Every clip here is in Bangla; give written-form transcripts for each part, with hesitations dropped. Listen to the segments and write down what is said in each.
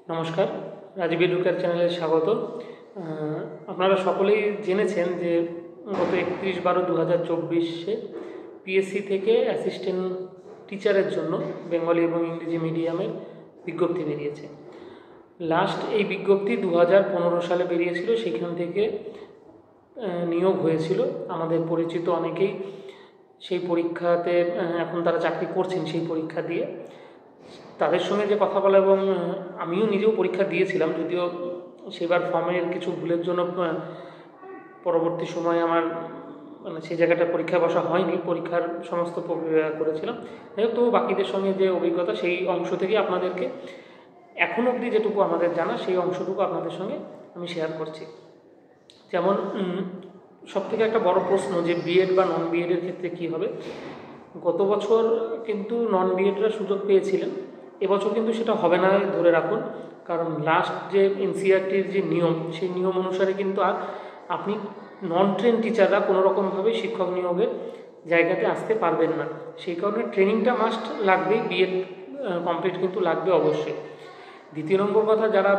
নমস্কার, রাজীব এডুকেয়ার চ্যানেলে স্বাগত। আপনারা সকলেই জেনেছেন যে গত 31/12/2024 পিএসসি থেকে অ্যাসিস্ট্যান্ট টিচারের জন্য বেঙ্গলি এবং ইংরেজি মিডিয়ামের বিজ্ঞপ্তি বেরিয়েছে। লাস্ট এই বিজ্ঞপ্তি 2015 সালে বেরিয়েছিল। সেখান থেকে নিয়োগ হয়েছিল। আমাদের পরিচিত অনেকেই সেই পরীক্ষাতে এখন তারা চাকরি করছেন সেই পরীক্ষা দিয়ে। তাদের সঙ্গে যে কথা বলা, এবং আমিও নিজেও পরীক্ষা দিয়েছিলাম, যদিও সেবার ফর্মের কিছু ভুলের জন্য পরবর্তী সময়ে আমার সেই জায়গাটা পরীক্ষায় বসা হয়নি। পরীক্ষার সমস্ত প্রক্রিয়া করেছিলাম। তো বাকিদের সঙ্গে যে অভিজ্ঞতা, সেই অংশ থেকে আপনাদেরকে এখন অবধি যেটুকু আমাদের জানা সেই অংশটুকু আপনাদের সঙ্গে আমি শেয়ার করছি। যেমন সবথেকে একটা বড় প্রশ্ন যে বিএড বা নন বিএডের ক্ষেত্রে কী হবে। গত বছর কিন্তু নন বিএডরা সুযোগ পেয়েছিলেন, এবছর কিন্তু সেটা হবে না ধরে রাখুন। কারণ লাস্ট যে এনসিইআরটির যে নিয়ম, সেই নিয়ম অনুসারে কিন্তু আর আপনি নন ট্রেন টিচাররা কোনোরকমভাবে শিক্ষক নিয়োগের জায়গাতে আসতে পারবেন না। সেই কারণে ট্রেনিংটা মাস্ট লাগবেই, বিএড কমপ্লিট কিন্তু লাগবে অবশ্যই। দ্বিতীয় নম্বর কথা, যারা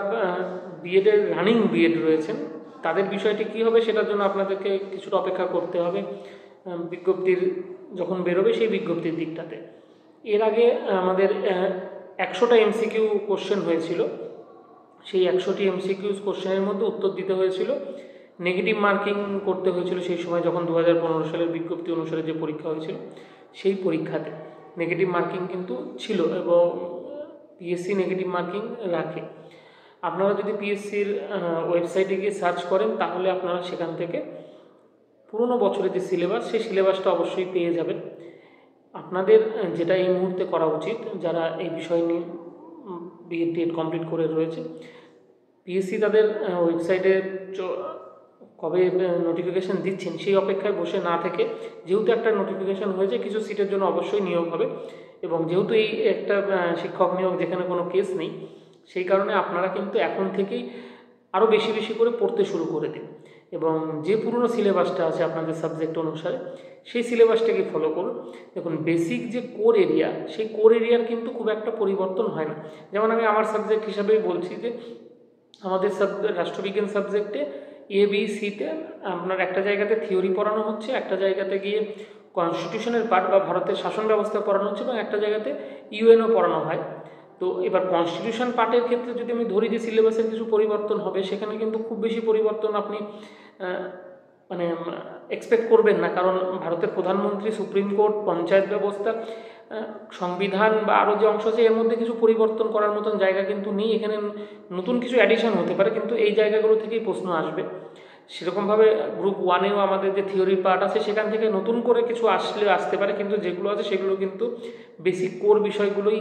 বিএডের রানিং বিএড রয়েছেন তাদের বিষয়টি কী হবে সেটার জন্য আপনাদেরকে কিছুটা অপেক্ষা করতে হবে বিজ্ঞপ্তির যখন বেরোবে সেই বিজ্ঞপ্তির দিকটাতে। এর আগে আমাদের 100টা এমসিকিউ কোশ্চেন হয়েছিল। সেই 100টি এমসিকিউ কোশ্চেনের মধ্যে উত্তর দিতে হয়েছিল, নেগেটিভ মার্কিং করতে হয়েছিল। সেই সময় যখন 2015 সালের বিজ্ঞপ্তি অনুসারে যে পরীক্ষা হয়েছিল সেই পরীক্ষাতে নেগেটিভ মার্কিং কিন্তু ছিল, এবং পিএসসি নেগেটিভ মার্কিং রাখে। আপনারা যদি পিএসসির ওয়েবসাইটে গিয়ে সার্চ করেন তাহলে আপনারা সেখান থেকে পুরনো বছরের যে সিলেবাস, সেই সিলেবাসটা অবশ্যই পেয়ে যাবেন। আপনাদের যেটা এই মুহূর্তে করা উচিত, যারা এই বিষয় নিয়ে বিএড টিএড কমপ্লিট করে রয়েছে, পিএসসি তাদের ওয়েবসাইটে কবে নোটিফিকেশান দিচ্ছেন সেই অপেক্ষায় বসে না থেকে, যেহেতু একটা নোটিফিকেশান হয়েছে কিছু সিটের জন্য অবশ্যই নিয়োগ হবে, এবং যেহেতু এই একটা শিক্ষক নিয়োগ যেখানে কোনো কেস নেই, সেই কারণে আপনারা কিন্তু এখন থেকেই আরও বেশি বেশি করে পড়তে শুরু করে দিন, এবং যে পুরনো সিলেবাসটা আছে আপনাদের সাবজেক্ট অনুসারে সেই সিলেবাসটাকে ফলো করুন। দেখুন, বেসিক যে কোর এরিয়া, সেই কোর এরিয়ার কিন্তু খুব একটা পরিবর্তন হয় না। যেমন আমি আমার সাবজেক্ট হিসাবেই বলছি যে আমাদের রাষ্ট্রবিজ্ঞান সাবজেক্টে ABC-তে আপনার একটা জায়গাতে থিওরি পড়ানো হচ্ছে, একটা জায়গাতে গিয়ে কনস্টিটিউশনের পার্ট বা ভারতের শাসন ব্যবস্থা পড়ানো হচ্ছে, এবং একটা জায়গাতে ইউএনও পড়ানো হয়। তো এবার কনস্টিটিউশন পার্টের ক্ষেত্রে যদি আমি ধরি যে সিলেবাসের কিছু পরিবর্তন হবে, সেখানে কিন্তু খুব বেশি পরিবর্তন আপনি এক্সপেক্ট করবেন না। কারণ ভারতের প্রধানমন্ত্রী, সুপ্রিম কোর্ট, পঞ্চায়েত ব্যবস্থা, সংবিধান বা আরও যে অংশ আছে, এর মধ্যে কিছু পরিবর্তন করার মতন জায়গা কিন্তু নেই। এখানে নতুন কিছু অ্যাডিশন হতে পারে, কিন্তু এই জায়গাগুলো থেকেই প্রশ্ন আসবে। সেরকমভাবে গ্রুপ 1-এও আমাদের যে থিওরি পার্ট আছে সেখান থেকে নতুন করে কিছু আসতে পারে, কিন্তু যেগুলো আছে সেগুলো কিন্তু বেসিক কোর বিষয়গুলোই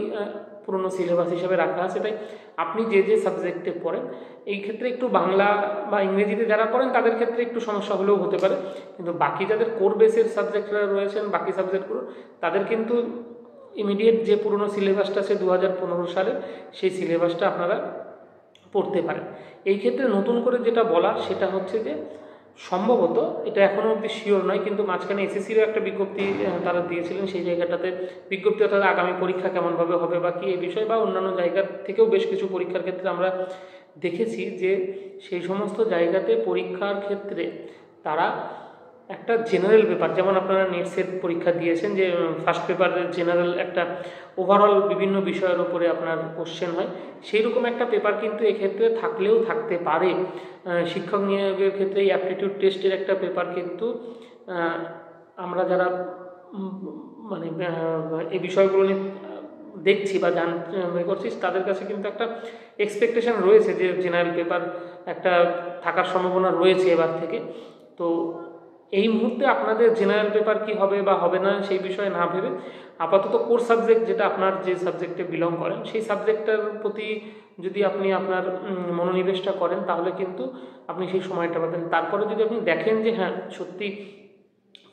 পুরনো সিলেবাস হিসাবে রাখা আছে। তাই আপনি যে যে সাবজেক্টে পড়েন, এই ক্ষেত্রে একটু বাংলা বা ইংরেজিতে যারা পড়েন তাদের ক্ষেত্রে একটু সমস্যা হলেও হতে পারে, কিন্তু বাকি যাদের কোর বেসের সাবজেক্টরা রয়েছেন, বাকি সাবজেক্টগুলো, তাদের কিন্তু ইমিডিয়েট যে পুরনো সিলেবাসটা আছে 2015 সালে, সেই সিলেবাসটা আপনারা পড়তে পারেন। এই ক্ষেত্রে নতুন করে যেটা বলার সেটা হচ্ছে যে সম্ভবত, এটা এখনও অবধি শিওর নয়, কিন্তু মাঝখানে এসএসসিরও একটা বিজ্ঞপ্তি তারা দিয়েছিলেন। সেই জায়গাটাতে বিজ্ঞপ্তি অর্থাৎ আগামী পরীক্ষা কেমনভাবে হবে বা কী এই বিষয়, বা অন্যান্য জায়গার থেকেও বেশ কিছু পরীক্ষার ক্ষেত্রে আমরা দেখেছি যে সেই সমস্ত জায়গাতে পরীক্ষার ক্ষেত্রে তারা একটা জেনারেল পেপার, যেমন আপনারা নেটসের পরীক্ষা দিয়েছেন, যে ফার্স্ট পেপারের জেনারেল একটা ওভারঅল বিভিন্ন বিষয়ের উপরে আপনার কোশ্চেন হয়, সেই রকম একটা পেপার কিন্তু এক্ষেত্রে থাকলেও থাকতে পারে। শিক্ষক নিয়োগের ক্ষেত্রে এই অ্যাপটিটিউড টেস্টের একটা পেপার কিন্তু আমরা যারা এই বিষয়গুলো নিয়ে দেখছি বা জানতে করছি, তাদের কাছে কিন্তু একটা এক্সপেকটেশন রয়েছে যে জেনারেল পেপার একটা থাকার সম্ভাবনা রয়েছে এবার থেকে। তো এই মুহূর্তে আপনাদের জেনারেল পেপার কি হবে বা হবে না সেই বিষয়ে না ভেবে আপাতত কোর সাবজেক্ট, যেটা আপনার যে সাবজেক্টে বিলং করেন, সেই সাবজেক্টটার প্রতি যদি আপনি আপনার মনোনিবেশটা করেন তাহলে কিন্তু আপনি সেই সময়টা পাবেন। তারপরে যদি আপনি দেখেন যে হ্যাঁ সত্যি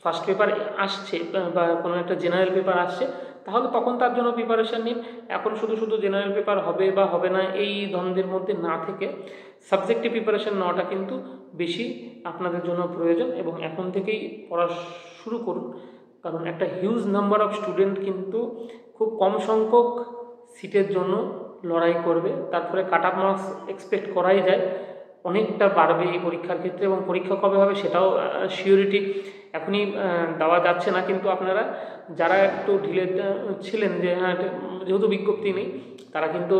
ফার্স্ট পেপার আসছে বা কোনো একটা জেনারেল পেপার আসছে, তাহলে তখন তার জন্য প্রিপারেশান নিন। এখন শুধু শুধু জেনারেল পেপার হবে বা হবে না এই দ্বন্দ্বের মধ্যে না থেকে সাবজেক্টে প্রিপারেশান নেওয়াটা কিন্তু বেশি আপনাদের জন্য প্রয়োজন, এবং এখন থেকেই পড়া শুরু করুন। কারণ একটা হিউজ নাম্বার অফ স্টুডেন্ট কিন্তু খুব কম সংখ্যক সিটের জন্য লড়াই করবে, তারপরে কাট অফ মার্কস এক্সপেক্ট করাই যায় অনেকটা বাড়বে এই পরীক্ষার ক্ষেত্রে। এবং পরীক্ষা কবে হবে সেটাও সিওরিটি এখনই দেওয়া যাচ্ছে না, কিন্তু আপনারা যারা একটু ঢিলে ছিলেন যে হ্যাঁ যেহেতু বিজ্ঞপ্তি নেই, তারা কিন্তু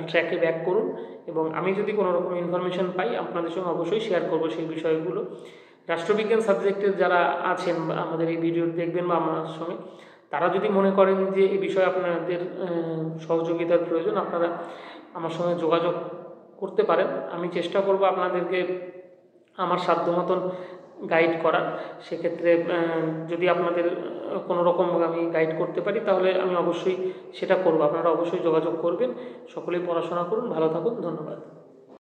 ট্র্যাকে ব্যাক করুন। এবং আমি যদি কোনো রকম ইনফরমেশন পাই আপনাদের সঙ্গে অবশ্যই শেয়ার করব সেই বিষয়গুলো। রাষ্ট্রবিজ্ঞান সাবজেক্টের যারা আছেন বা আমাদের এই ভিডিও দেখবেন বা আমার সঙ্গে, তারা যদি মনে করেন যে এই বিষয়ে আপনাদের সহযোগিতার প্রয়োজন, আপনারা আমার সঙ্গে যোগাযোগ করতে পারেন। আমি চেষ্টা করব আপনাদেরকে আমার সাধ্য মতন গাইড করার। সেক্ষেত্রে যদি আপনাদের কোনো রকম আমি গাইড করতে পারি তাহলে আমি অবশ্যই সেটা করব। আপনারা অবশ্যই যোগাযোগ করবেন। সকলেই পড়াশোনা করুন, ভালো থাকুন, ধন্যবাদ।